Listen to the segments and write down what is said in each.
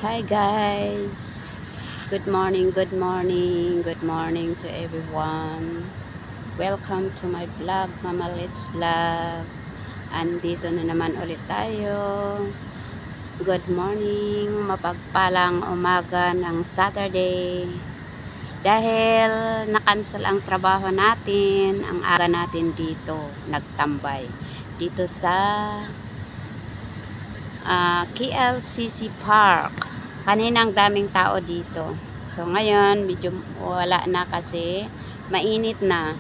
Hi guys, good morning, good morning, good morning to everyone. Welcome to my vlog, Mama Let's Vlog. Andito na naman ulit tayo. Good morning, mapagpalang umaga ng Saturday. Dahil na-cancel ang trabaho natin, ang aga natin dito, nagtambay. Dito sa KLCC Park. Kanina ang daming tao dito. So ngayon medyo wala na kasi mainit na.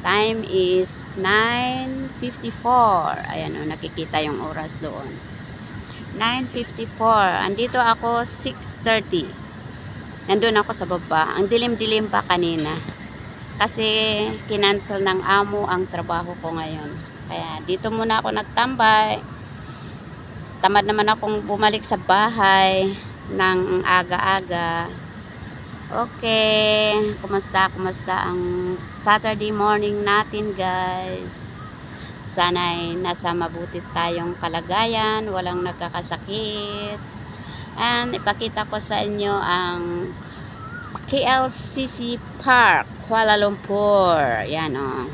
Time is 9:54. Ayan o, nakikita yung oras doon. 9:54. Andito ako 6:30. Nandun ako sa baba. Ang dilim-dilim pa kanina. Kasi kinansel ng amo ang trabaho ko ngayon. Kaya dito muna ako nagtambay. Tamad naman akong bumalik sa bahay ng aga-aga. Okay, kumusta ang Saturday morning natin guys? Sana'y nasa mabuti tayong kalagayan, walang nagkakasakit. And ipakita ko sa inyo ang KLCC Park, Kuala Lumpur. Yan o.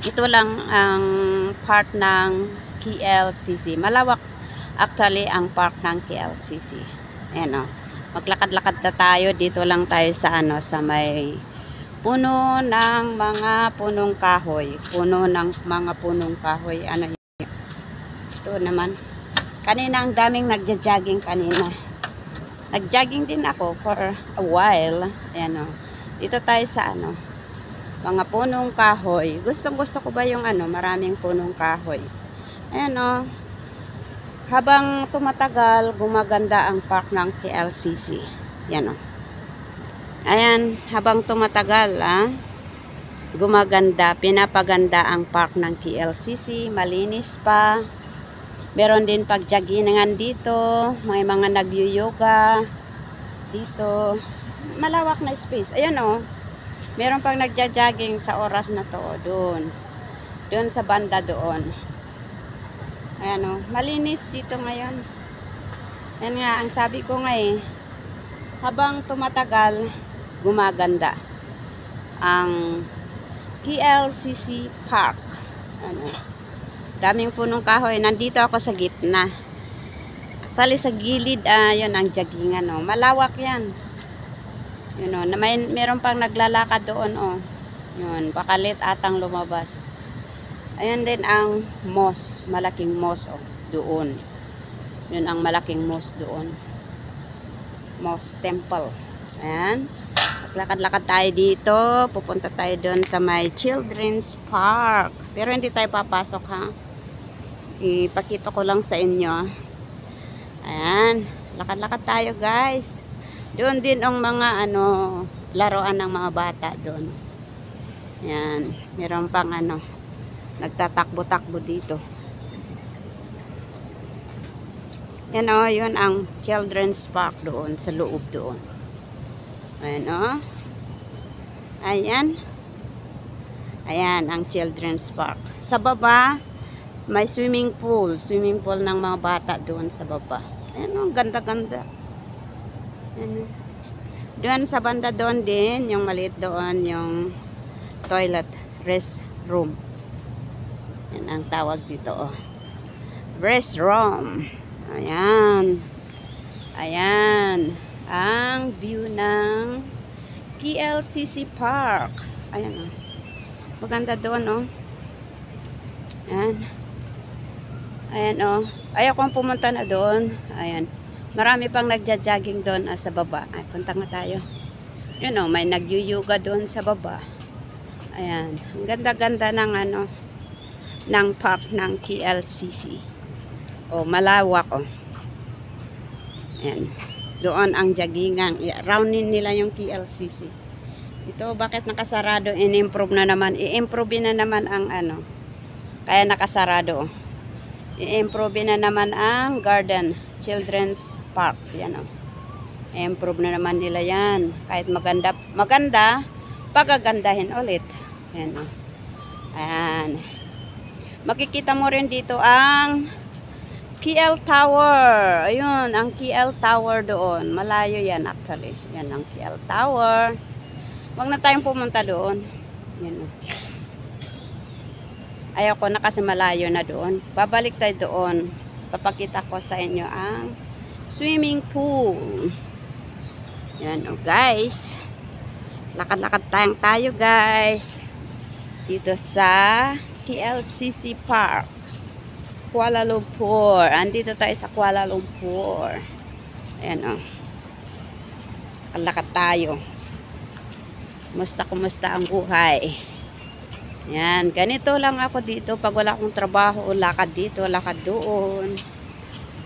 Ito lang ang part ng KLCC. Malawak actually ang park ng KLCC. Ayan o. Maglakad-lakad na tayo. Dito lang tayo sa sa may puno ng mga punong kahoy. Puno ng mga punong kahoy. Ano yun? Ito naman. Kanina ang daming nagja-jogging kanina. Nag-jogging din ako for a while. Ayan o. Dito tayo sa mga punong kahoy. Gustong-gusto ko ba yung maraming punong kahoy. Ayan o. Habang tumatagal, gumaganda ang park ng KLCC. Yan o. Ayan, habang tumatagal, gumaganda, pinapaganda ang park ng KLCC. Malinis pa. Meron din pag-joggingan dito. May mga nag-yoga dito. Malawak na space. Ayan o. Meron pang nagja-jogging sa oras na to. Doon sa banda doon. Ayan o, malinis dito ngayon. Yan nga, ang sabi ko nga habang tumatagal, gumaganda ang KLCC Park. Daming punong kahoy. Nandito ako sa gitna. Tali sa gilid, yun ang joggingan o. Malawak yan. Yun o, meron pang naglalakad doon o. Yun, pakalit atang lumabas. Ayan din ang mosque, malaking mosque doon. Yun ang malaking mosque doon. Mosque temple. Ayan. Lakad-lakad tayo dito. Pupunta tayo doon sa may Children's Park. Pero hindi tayo papasok ha. Ipakita ko lang sa inyo. Ayan. Lakad-lakad tayo guys. Doon din ang mga laruan ng mga bata doon. Ayan. Meron pang nagtatakbo-takbo dito. Yan o, yun ang Children's Park doon, sa loob doon. Ayan o. Ayan. Ayan ang Children's Park. Sa baba, may swimming pool. Swimming pool ng mga bata doon sa baba. Ayan o, ganda-ganda. Ayan o. Doon sa banda doon din, yung maliit doon, yung toilet, restroom. Yan ang tawag dito oh. Restroom. Ayan. Ayan. Ang view ng KLCC Park. Ayan oh. Maganda doon oh. Ayan. Ayan oh. Ayaw kong pumunta na doon. Ayan. Marami pang nagja-jogging doon sa baba. Ay, punta nga tayo. Yun oh, may nag-yoga doon sa baba. Ayan. Ang ganda-ganda ng ng park ng KLCC. O, malawak o. Ayan. Doon ang joggingan. Roundin nila yung KLCC. Ito, bakit nakasarado? In-improve na naman. I-improve na naman ang kaya nakasarado o. I-improve na naman ang garden. Children's Park. Yan o. I-improve na naman nila yan. Kahit maganda, pagagandahin ulit. Ayan o. Ayan. Makikita mo rin dito ang KL Tower. Ayun, ang KL Tower doon. Malayo yan actually. Yan ang KL Tower. Huwag na tayong pumunta doon. Yan. Ayoko na kasi malayo na doon. Babalik tayo doon. Papakita ko sa inyo ang swimming pool. Yan guys. Lakad-lakad tayo guys. Dito sa KLCC Park. Kuala Lumpur. Andito tayo sa Kuala Lumpur. Ayan lakad tayo. Kumusta ang buhay? Yan, ganito lang ako dito pag wala akong trabaho, lakad dito, lakad doon.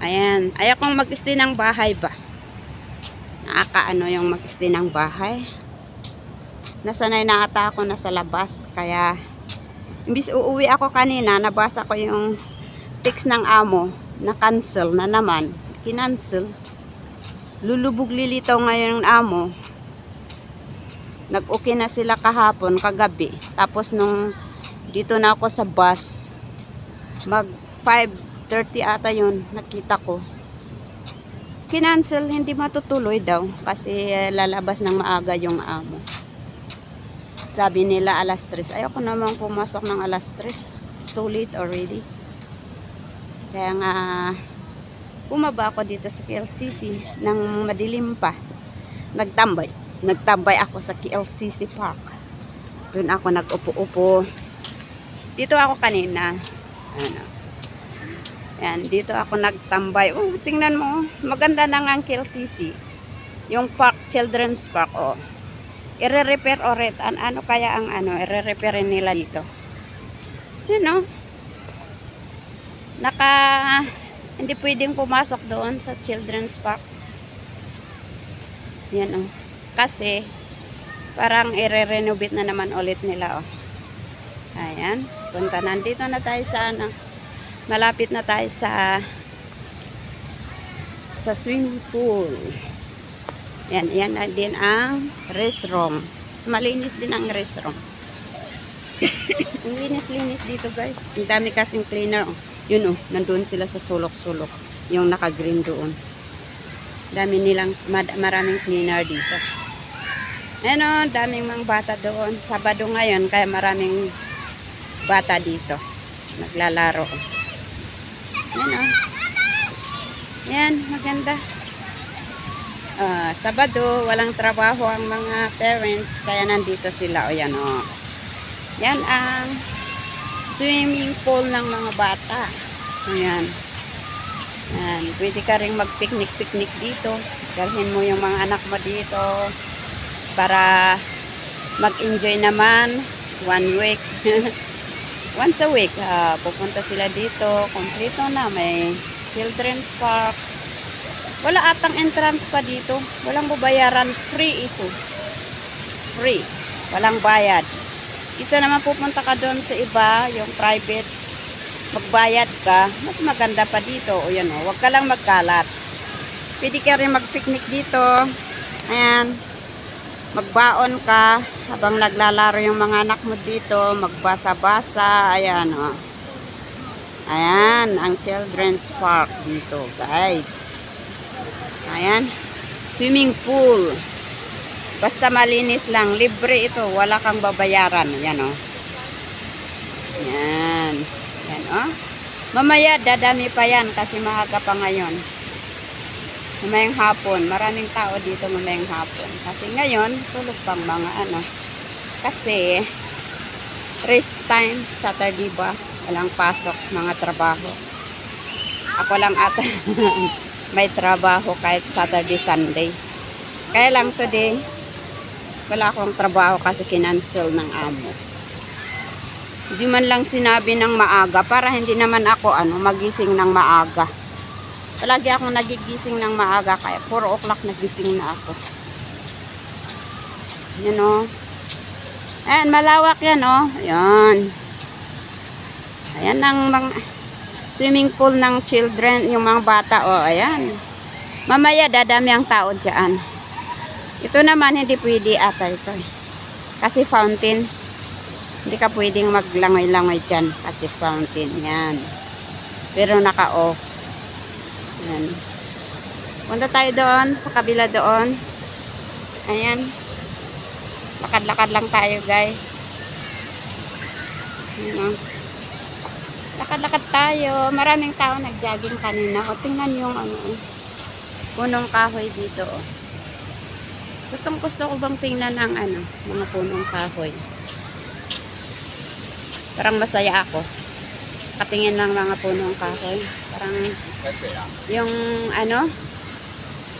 Ayan, ayaw kong mag-stay ng bahay ba? Nakakaano yung mag-stay ng bahay. Nasanay na ata ako na sa labas, kaya imbis uuwi ako kanina, nabasa ko yung text ng amo na cancel na naman. Kinancel. Lulubog lilitaw ngayon ng amo. Nag-okay na sila kahapon, kagabi. Tapos nung dito na ako sa bus, mag 5:30 ata yun, nakita ko. Kinancel, hindi matutuloy daw. Kasi lalabas ng maaga yung amo. Sabi nila alas 3. Ayoko naman pumasok ng alas 3. It's too late already. Kaya nga, bumaba ako dito sa KLCC nang madilim pa. Nagtambay ako sa KLCC Park. Doon ako nag-upo-upo. Dito ako kanina. Yan, dito ako nagtambay. Oh, tingnan mo. Maganda na nga ang KLCC. Yung park, Children's Park. Oh. I-repair ulit. Ano kaya ang i-repair nila dito? Yan oh. Hindi pwedeng pumasok doon sa Children's Park. Yan oh. Kasi parang i-renovate na naman ulit nila oh. Ayan, nandito na tayo sa malapit na tayo sa swimming pool. Yan na din ang restroom. Malinis din ang restroom. Ang linis-linis dito guys. Ang dami kasing cleaner oh. Yun oh, nandun sila sa sulok-sulok. Yung naka-green doon. Dami nilang maraming cleaner dito. Ayan o, daming mga bata doon. Sabado ngayon, kaya maraming bata dito. Naglalaro. Ayan o. Ayan, maganda. Sabado, walang trabaho ang mga parents, kaya nandito sila. O yan o. Yan ang swimming pool ng mga bata. Ayan. Ayan. Pwede ka rin mag-picnic dito. Dalhin mo yung mga anak mo dito. Para mag-enjoy naman 1 week. Once a week, pupunta sila dito. Kompleto na, may children's park. Wala atang entrance pa dito. Walang babayaran. Free ito. Free. Walang bayad. Isa naman pupunta ka doon sa iba, yung private. Magbayad ka. Mas maganda pa dito. O yan o. Huwag ka lang magkalat. Pwede ka rin mag-picnic dito. Ayan. Magbaon ka habang naglalaro yung mga anak mo dito, magbasa-basa. Ayan o. Ayan ang children's park dito guys. Ayan, swimming pool. Basta malinis lang, libre ito, wala kang babayaran. Ayan o. Ayan. Ayan o. Mamaya dadami pa yan kasi maaga pa ngayon. Mamayang hapon. Maraming tao dito mamayang hapon. Kasi ngayon, tulog pang mga Kasi, rest time, Saturday ba? Walang pasok, mga trabaho. Ako lang ata may trabaho kahit Saturday, Sunday. Kaya lang today, wala akong trabaho kasi kinancel ng amo. Hindi man lang sinabi ng maaga para hindi naman ako magising ng maaga. Palagi akong nagigising ng maaga kaya 4 o'clock nagising na ako. Yan o. Ayan, malawak yan o. Ayan. Ayan ang mga swimming pool ng children, yung mga bata o. Ayan. Mamaya dadami ang tao dyan. Ito naman hindi pwede ata ito. Kasi fountain. Hindi ka pwedeng maglangoy-langoy dyan kasi fountain. Yan. Pero naka-off. Yan. Punta tayo doon, sa kabila doon. Ayan. Lakad-lakad lang tayo, guys. Ayan. Lakad-lakad tayo. Maraming tao nag-jogging kanina. O, tingnan yung punong kahoy dito. O. Gusto ko bang tingnan ang mga punong kahoy. Parang masaya ako. Katingin ng mga punong kahoy. Parang yung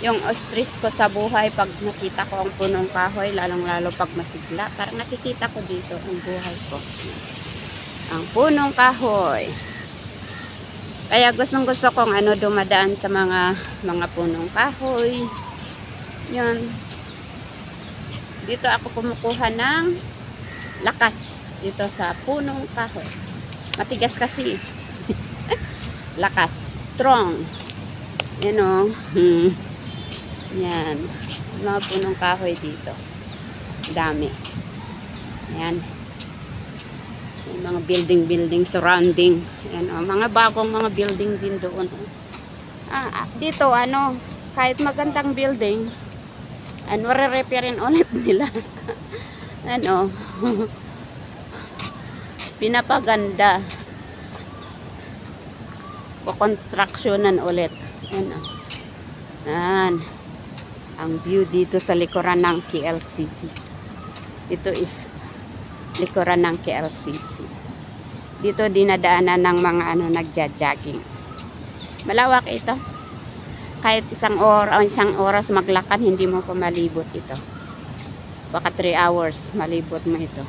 yung stress ko sa buhay pag nakita ko ang punong kahoy, lalong-lalo pag masigla. Parang nakikita ko dito ang buhay ko. Ang punong kahoy. Kaya gustong-gusto kong dumadaan sa mga punong kahoy. Yan. Dito ako kumukuha ng lakas dito sa punong kahoy. Matigas kasi. Lakas. Strong. Yan o. Yan. Mga punong kahoy dito. Dami. Yan. Yung mga building surrounding. Yan o. Mga bagong mga building din doon. Dito kahit magandang building, re-repairin ulit nila. Pinapaganda. Constructionan ulit. Yan. Ang view dito sa likuran ng KLCC. Ito is likuran ng KLCC. Dito dinadaanan ng mga nagja-jogging. Malawak ito. Kahit isang oras maglakad, hindi mo pa malibot ito. Baka 3 hours malibot mo ito.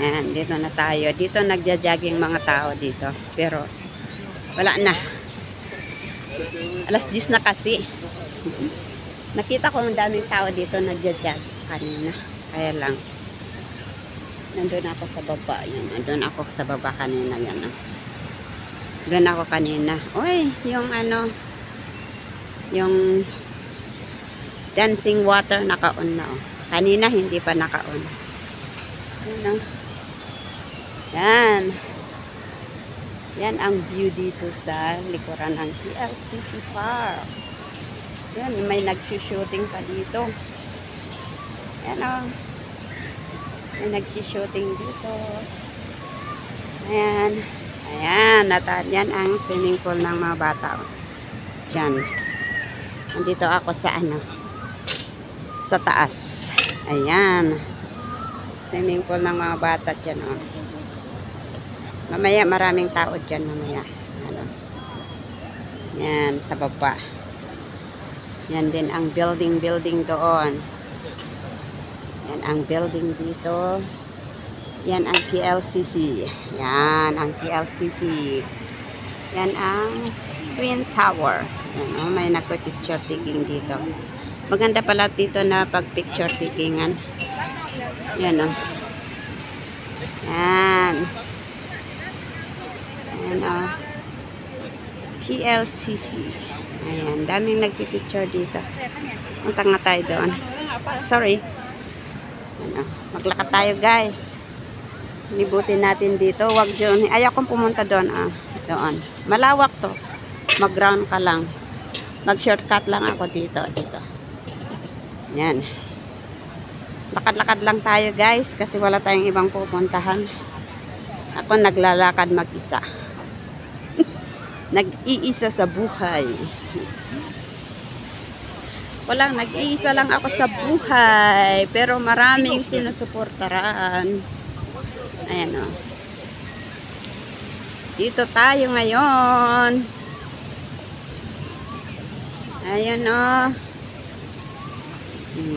Yan, dito na tayo. Dito nagja-jogging mga tao dito. Pero wala na. Alas 10 na kasi. Nakita ko ang daming tao dito nagja-jog kanina. Kaya lang nandun ako sa baba. Yan, nandun ako sa baba kanina. Yan. Doon ako kanina. Uy, yung dancing water naka-on na. Kanina hindi pa naka-on. Yan. Yan ang view dito sa likuran ng KLCC Park. Yan, may nag-shooting pa dito. Yan o. May nag-shooting dito. Ayan. Ayan. Yan ang swimming pool ng mga bata. Diyan. Nandito ako sa sa taas. Ayan. Swimming pool ng mga bata dyan o. Mamaya maraming tao dyan mamaya. Yan, sa baba. Yan din ang building doon. Yan ang building dito. Yan ang KLCC. Yan ang KLCC. Yan ang Twin Tower. Yan, may nagpa-picture taking dito. Maganda pala dito na pag-picture takingan. Yan o. Yan. Ayan o. KLCC. Ayan. Daming nagpipicture dito. Punta nga tayo doon. Sorry. Ayan o. Maglakad tayo guys. Libutin natin dito. Wag dyan. Ayaw kong pumunta doon. Doon. Malawak to. Mag-ground ka lang. Mag-shortcut lang ako dito. Dito. Ayan. Lakad-lakad lang tayo guys. Kasi wala tayong ibang pupuntahan. Ako naglalakad mag-isa. Nag-iisa sa buhay. Walang nag-iisa lang ako sa buhay. Pero maraming sinusuportaran. Ayan o. Dito tayo ngayon. Ayan o.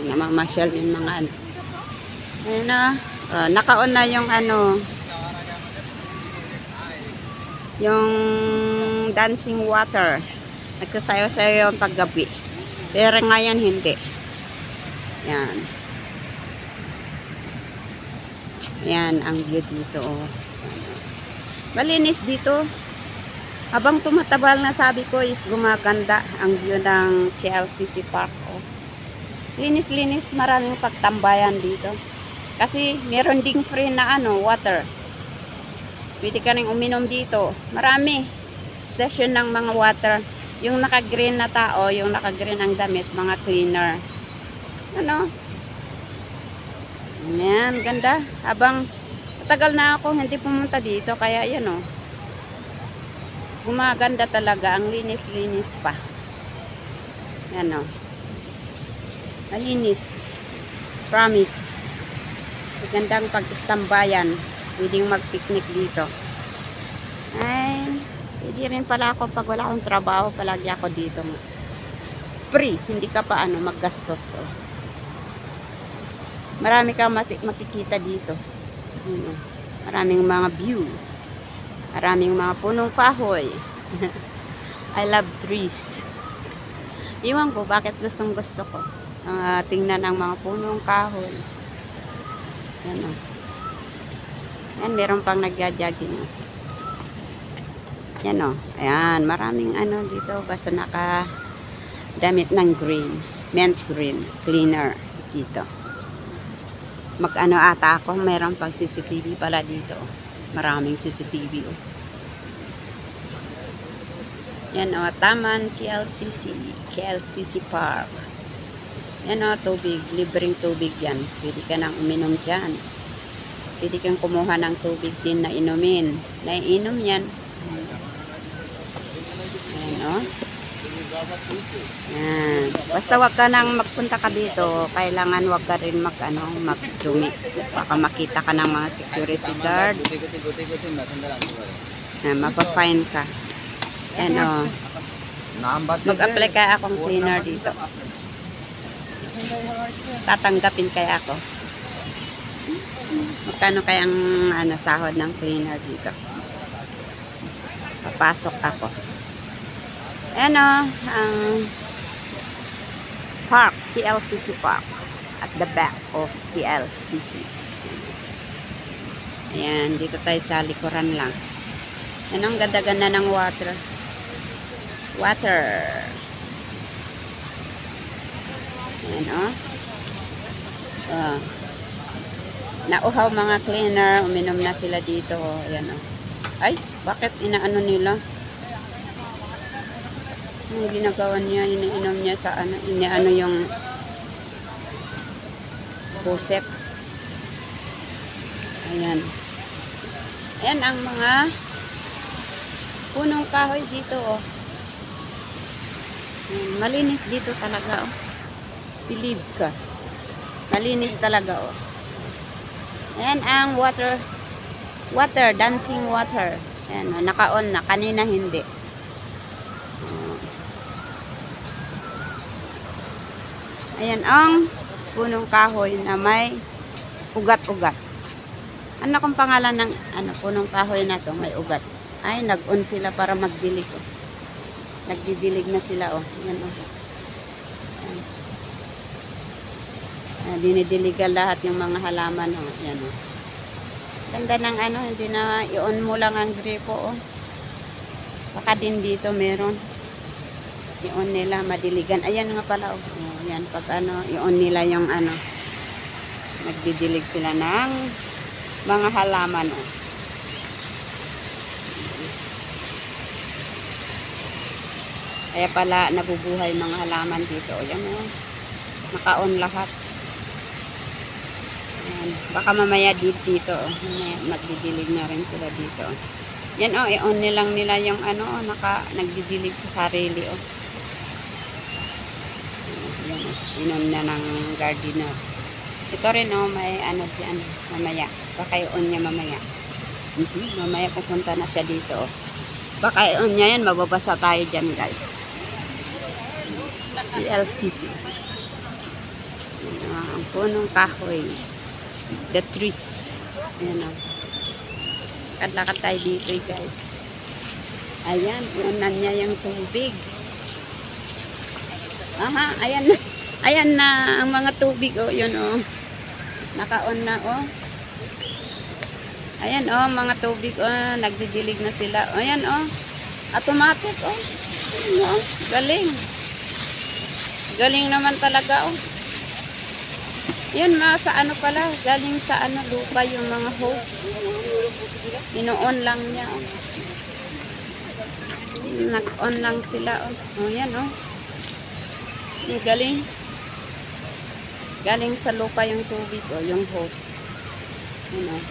Namamasyal yung mga Ayan o. Naka-on na yung yung dancing water. Nagsasayaw-sayaw yung paggabi. Pero ngayon hindi. Yan. Yan ang view dito. Malinis dito. Habang tumatabal na sabi ko is gumaganda ang view ng KLCC Park. Linis-linis, maraming pagtambayan dito. Kasi meron ding free na water. Pwede ka rin uminom dito. Marami. Station ng mga water. Yung naka-green na tao, yung naka-green ang damit, mga cleaner. Ano? Ayan, ganda. Habang matagal na ako hindi pumunta dito, kaya yan o. Gumaganda talaga. Ang linis-linis pa. Yan o. Malinis. Promise. Magandang pag-istambayan. Pwedeng mag-picnic dito. Ay, pwede rin pala ako pag wala akong trabaho, palagi ako dito. Free, hindi ka pa maggastos. Oh. Marami kang makikita dito. Maraming mga view. Maraming mga punong kahoy. I love trees. Iwan ko bakit gustong gusto ko. Tingnan ang mga punong kahoy. Yan o. Yan, meron pang nagja-jogging. Yan o. Ayan, maraming dito. Basta naka damit ng green. Mint green. Cleaner. Dito. Mag-ano ata ako. Meron pang CCTV pala dito. Maraming CCTV o. Yan o. Taman KLCC. KLCC Park. Yan o. Tubig. Libreng tubig yan. Pwede ka nang uminom dyan. Pwede kang kumuha ng tubig din na inumin. Naiinom yan. Ayan o. Ayan. Basta wag ka nang magpunta ka dito. Kailangan wag ka rin magdumi. Baka makita ka ng mga security guard. Mapafine ka. Ayan o. Mag-apply kaya akong cleaner dito. Tatanggapin kaya ako. Magkano kayang sahod ng cleaner dito? Papasok ako. Ayan o, ang park, KLCC Park. At the back of KLCC. Ayan, dito tayo sa likuran lang. Ayan ang ganda-ganda ng water. Water. Ayan o. Nauhaw mga cleaner, uminom na sila dito. Ayan o. Ay, bakit inaano nila? Yung ginagawa niya, iniinom niya sa inaano yung puset. Ayan. Ayan ang mga punong kahoy dito o. Malinis dito talaga o. Believe ka. Malinis talaga o. Ayan ang water, dancing water. Ayan, naka-on na. Kanina hindi. Ayan ang punong kahoy na may ugat-ugat. Ano kung pangalan ng punong kahoy na to? May ugat. Ay, nag-on sila para magdilig. Oh. Nagdidilig na sila. Oh. Ayan, oh. Dinidiligan lahat yung mga halaman oh. Yan oh. Ganda ng hindi na i-on mo lang ang gripo oh. Baka din dito meron i-on nila madiligan. Ayan nga pala oh. Yan pag i-on nila yung nagdidilig sila ng mga halaman oh. Kaya pala nabubuhay mga halaman dito oh. Yan oh. Naka-on lahat. Ayan. Baka mamaya dito oh. Magdidilig na rin sila dito oh. Yan oh, i-on nilang nila yung nagdidilig sa sarili oh. Yan oh, inon na ng gardener. Ito rin oh, may dyan mamaya. Baka i-on niya mamaya. Mamaya pupunta na siya dito oh. Baka i-on niya yan, mababasa tayo dyan guys. KLCC. Ang punong kahoy. The trees. Ayan o. Lakad-lakad tayo dito guys. Ayan, unan niya yung tubig. Aha, ayan na. Ayan na ang mga tubig o. Yun o. Naka-on na o. Ayan o, mga tubig o. Nagdidilig na sila. Ayan o. Automatic o. Ayan o. Galing. Galing naman talaga o. Yun mga sa ano pala, galing sa ano lupa yung mga hose. Ino-on lang niya. Oh. Nag-on lang sila. Oh, oh yan oh. Yung galing. Galing sa lupa yung tubig oh, yung hose. Yun oh.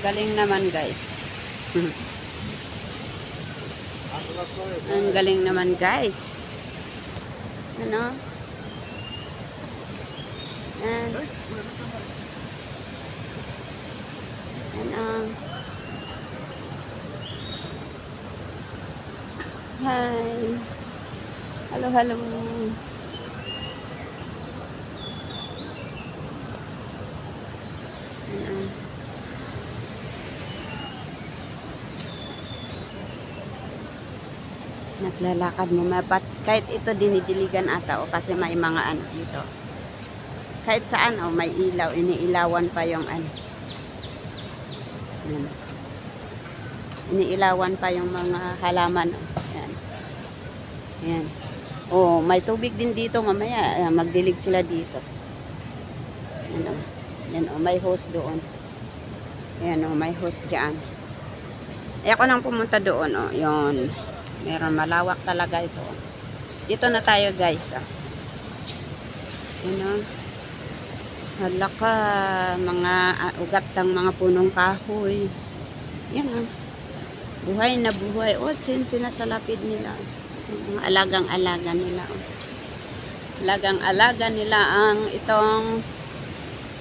Galing naman guys. Ang galing naman guys. Ano? Yan. Ano? Hi. Hello, hello. Ano? Naglalakad mo mapat kahit ito dinidiligan ata o kasi may mga ano dito. Kahit saan oh, may ilaw, iniilawan pa yung ano. Yan. Iniilawan pa yung mga halaman oh. Yan. Yan. Oh, may tubig din dito mamaya, magdilig sila dito. Yan oh. Yan oh, may hose doon. Yan oh, may hose diyan. Eh ako nang pumunta doon oh, yon. Meron malawak talaga ito. Dito na tayo guys. Ah. Ano? Hala ka, mga ugat ng mga punong kahoy. Yan ah. Buhay na buhay. O, din sinasalapid nila. Mga alagang-alaga nila. Oh. Alagang-alaga nila ang itong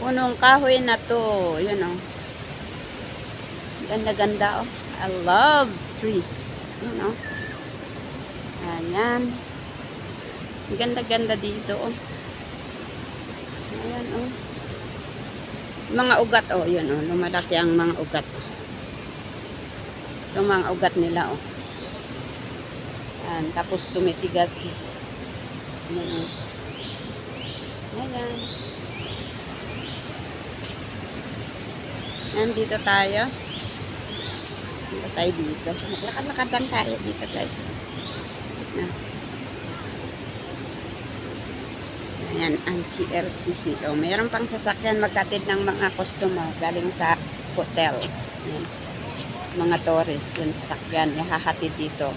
punong kahoy na to. Yan oh. Ganda-ganda oh. I love trees. Yan oh. Ayan. Ganda-ganda dito, oh. Ayan, oh. Mga ugat, oh. Yun, oh. Lumalaki ang mga ugat. Itong mga ugat nila, oh. Ayan. Tapos tumitigas. Ayan, oh. Ayan. Nandito tayo. Dito tayo dito. Maglakad-lakad lang tayo dito, guys. Ayan ang KLCC. O, mayroon pang sasakyan magkatid ng mga customer galing sa hotel. Ayan. Mga tourist yung sasakyan ihahatid dito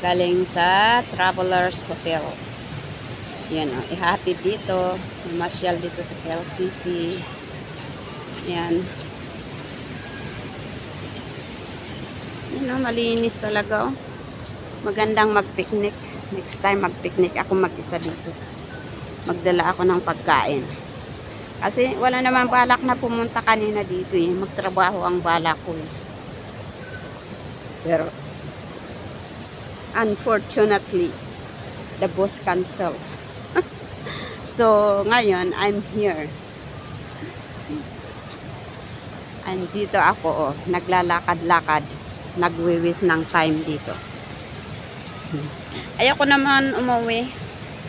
galing sa Travelers Hotel. Ayan o, ihahatid dito, mamasyal dito sa KLCC. Ayan. Ayan o, malinis talaga o. Magandang mag-picnic. Next time mag-picnic ako mag-isa dito. Magdala ako ng pagkain. Kasi wala naman balak na pumunta kanina dito eh. Magtrabaho ang balak ko eh. Pero unfortunately, the boss cancel. So ngayon, I'm here. Andito ako oh, naglalakad-lakad. Nagwiwis ng time dito. Ayoko naman umuwi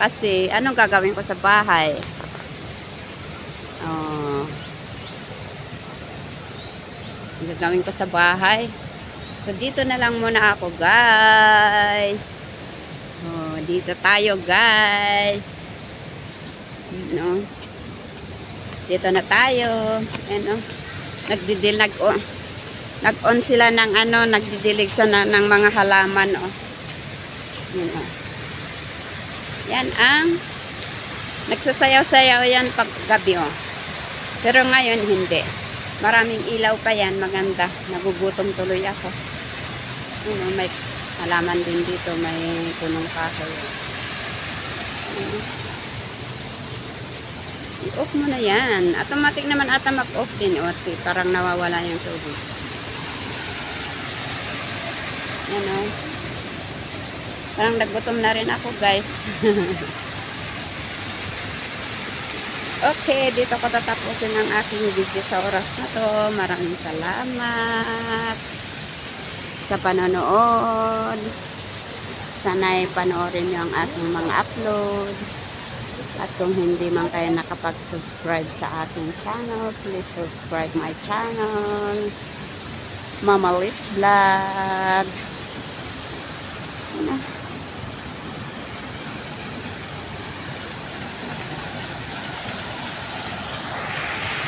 kasi anong gagawin ko sa bahay? Gagawin ko sa bahay. So dito na lang muna ako, guys. Oh, dito tayo, guys. No. Dito na tayo. Ano? Nag-on sila ng ano, nagdidilig sa ng mga halaman, oh. Yan, oh. Yan ang nagsasayaw-sayaw yan pag gabi, oh. Pero ngayon hindi. Maraming ilaw pa yan, maganda. Nagugutom tuloy ako. Ano, may halaman din dito, may punong kahoy. I-off mo na yan. Automatic naman ata mag-off din, oh. Parang nawawala yung tubig. Yan, oh. Parang nagutom na rin ako, guys. Okay, dito ko tatapusin ang aking video sa oras na to. Maraming salamat sa panonood. Sana'y panoorin niyo ang aking mga upload. At kung hindi man kayo nakapag-subscribe sa aking channel, please subscribe my channel. Mama Litz Vlog. Ano?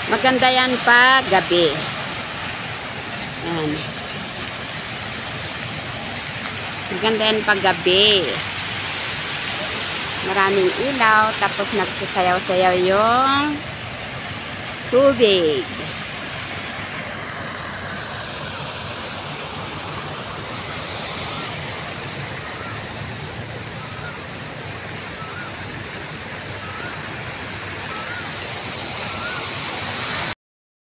Maganda yan pag gabi. Yan. Maganda yan pag gabi. Maraming ilaw, tapos nagsasayaw-sayaw yung tubig.